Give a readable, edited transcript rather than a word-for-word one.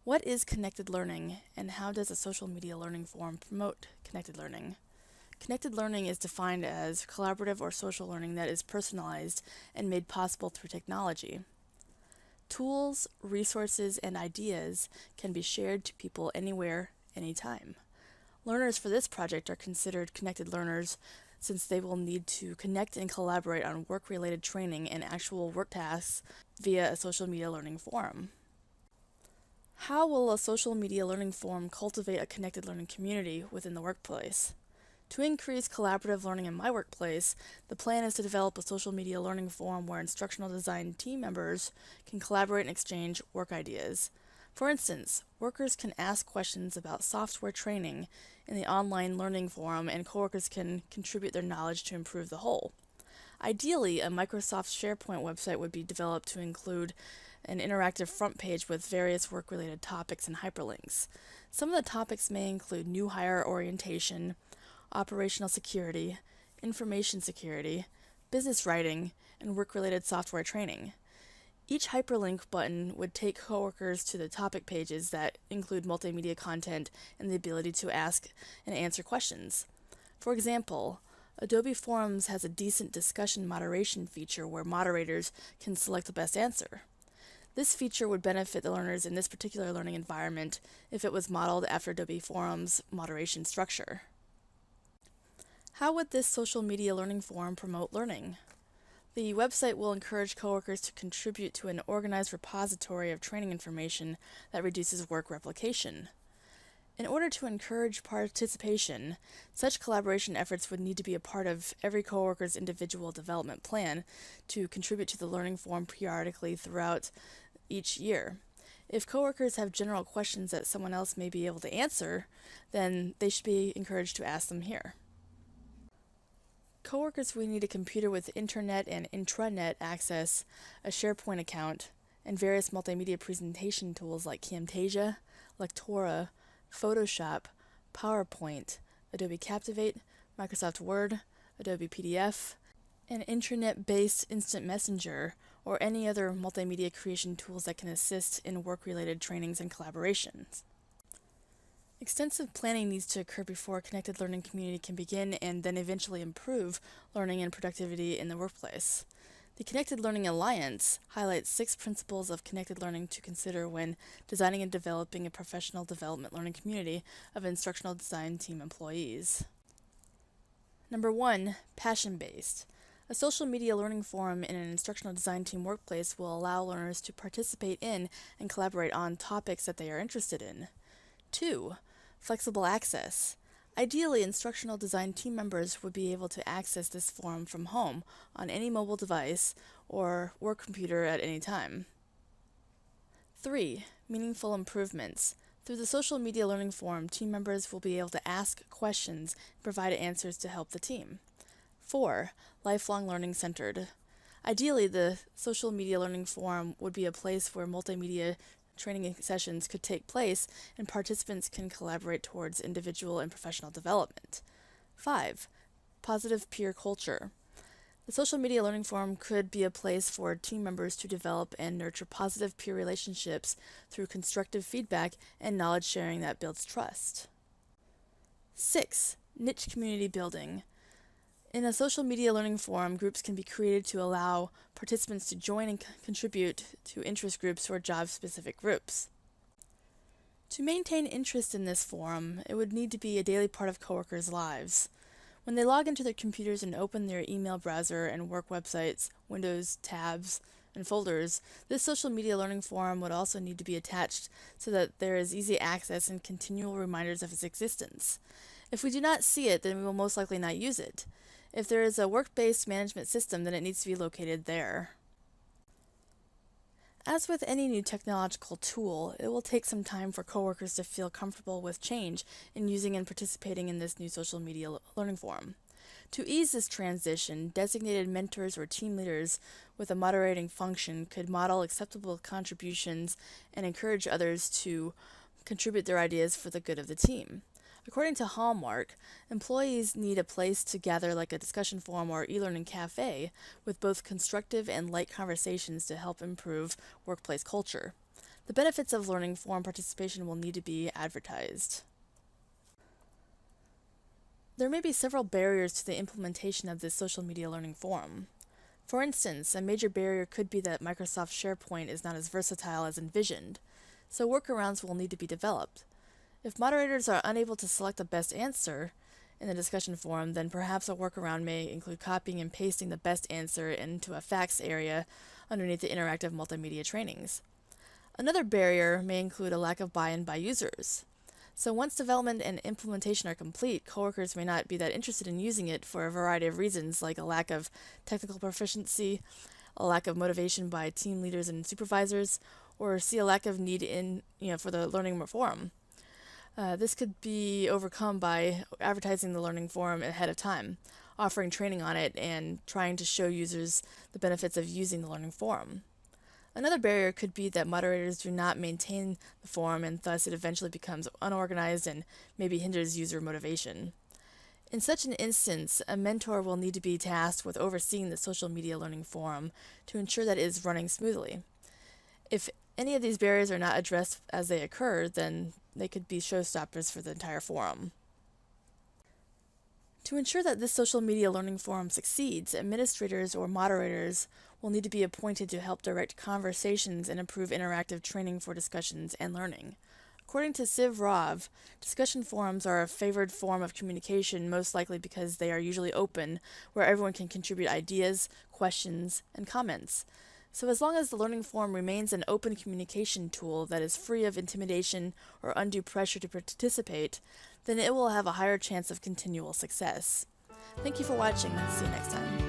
What is connected learning, and how does a social media learning forum promote connected learning? Connected learning is defined as collaborative or social learning that is personalized and made possible through technology. Tools, resources, and ideas can be shared to people anywhere, anytime. Learners for this project are considered connected learners since they will need to connect and collaborate on work-related training and actual work tasks via a social media learning forum. How will a social media learning forum cultivate a connected learning community within the workplace? To increase collaborative learning in my workplace, the plan is to develop a social media learning forum where instructional design team members can collaborate and exchange work ideas. For instance, workers can ask questions about software training in the online learning forum, and coworkers can contribute their knowledge to improve the whole. Ideally, a Microsoft Sharepoint website would be developed to include an interactive front page with various work-related topics and hyperlinks. Some of the topics may include new hire orientation, operational security, information security, business writing, and work-related software training. Each hyperlink button would take coworkers to the topic pages that include multimedia content and the ability to ask and answer questions. For example, Adobe Forums has a decent discussion moderation feature where moderators can select the best answer. This feature would benefit the learners in this particular learning environment if it was modeled after Adobe Forums' moderation structure. How would this social media learning forum promote learning? The website will encourage coworkers to contribute to an organized repository of training information that reduces work replication. In order to encourage participation, such collaboration efforts would need to be a part of every coworker's individual development plan to contribute to the learning forum periodically throughout each year. If coworkers have general questions that someone else may be able to answer, then they should be encouraged to ask them here. Coworkers will need a computer with internet and intranet access, a SharePoint account, and various multimedia presentation tools like Camtasia, Lectora, Photoshop, PowerPoint, Adobe Captivate, Microsoft Word, Adobe PDF, an intranet-based instant messenger, or any other multimedia creation tools that can assist in work-related trainings and collaborations. Extensive planning needs to occur before a connected learning community can begin and then eventually improve learning and productivity in the workplace. The Connected Learning Alliance highlights 6 principles of connected learning to consider when designing and developing a professional development learning community of instructional design team employees. Number 1, passion-based. A social media learning forum in an instructional design team workplace will allow learners to participate in and collaborate on topics that they are interested in. 2, flexible access. Ideally, instructional design team members would be able to access this forum from home on any mobile device or work computer at any time. 3, meaningful improvements. Through the social media learning forum, team members will be able to ask questions and provide answers to help the team. 4, lifelong learning centered. Ideally, the social media learning forum would be a place where multimedia training sessions could take place and participants can collaborate towards individual and professional development. 5, positive peer culture. The social media learning forum could be a place for team members to develop and nurture positive peer relationships through constructive feedback and knowledge sharing that builds trust. 6, niche community building. In a social media learning forum, groups can be created to allow participants to join and contribute to interest groups or job-specific groups. To maintain interest in this forum, it would need to be a daily part of coworkers' lives. When they log into their computers and open their email browser and work websites, windows, tabs, and folders, this social media learning forum would also need to be attached so that there is easy access and continual reminders of its existence. If we do not see it, then we will most likely not use it. If there is a work-based management system, then it needs to be located there. As with any new technological tool, it will take some time for coworkers to feel comfortable with change in using and participating in this new social media learning forum. To ease this transition, designated mentors or team leaders with a moderating function could model acceptable contributions and encourage others to contribute their ideas for the good of the team. According to Hallmark, employees need a place to gather like a discussion forum or e-learning cafe with both constructive and light conversations to help improve workplace culture. The benefits of learning forum participation will need to be advertised. There may be several barriers to the implementation of this social media learning forum. For instance, a major barrier could be that Microsoft SharePoint is not as versatile as envisioned, so workarounds will need to be developed. If moderators are unable to select the best answer in the discussion forum, then perhaps a workaround may include copying and pasting the best answer into a facts area underneath the interactive multimedia trainings. Another barrier may include a lack of buy-in by users. So once development and implementation are complete, coworkers may not be that interested in using it for a variety of reasons, like a lack of technical proficiency, a lack of motivation by team leaders and supervisors, or see a lack of need for the learning forum. This could be overcome by advertising the learning forum ahead of time, offering training on it, and trying to show users the benefits of using the learning forum. Another barrier could be that moderators do not maintain the forum, and thus it eventually becomes unorganized and maybe hinders user motivation. In such an instance, a mentor will need to be tasked with overseeing the social media learning forum to ensure that it is running smoothly. If any of these barriers are not addressed as they occur, then they could be showstoppers for the entire forum. To ensure that this social media learning forum succeeds, administrators or moderators will need to be appointed to help direct conversations and improve interactive training for discussions and learning. According to Siv Rov, discussion forums are a favored form of communication, most likely because they are usually open, where everyone can contribute ideas, questions, and comments. So as long as the learning forum remains an open communication tool that is free of intimidation or undue pressure to participate, then it will have a higher chance of continual success. Thank you for watching. See you next time.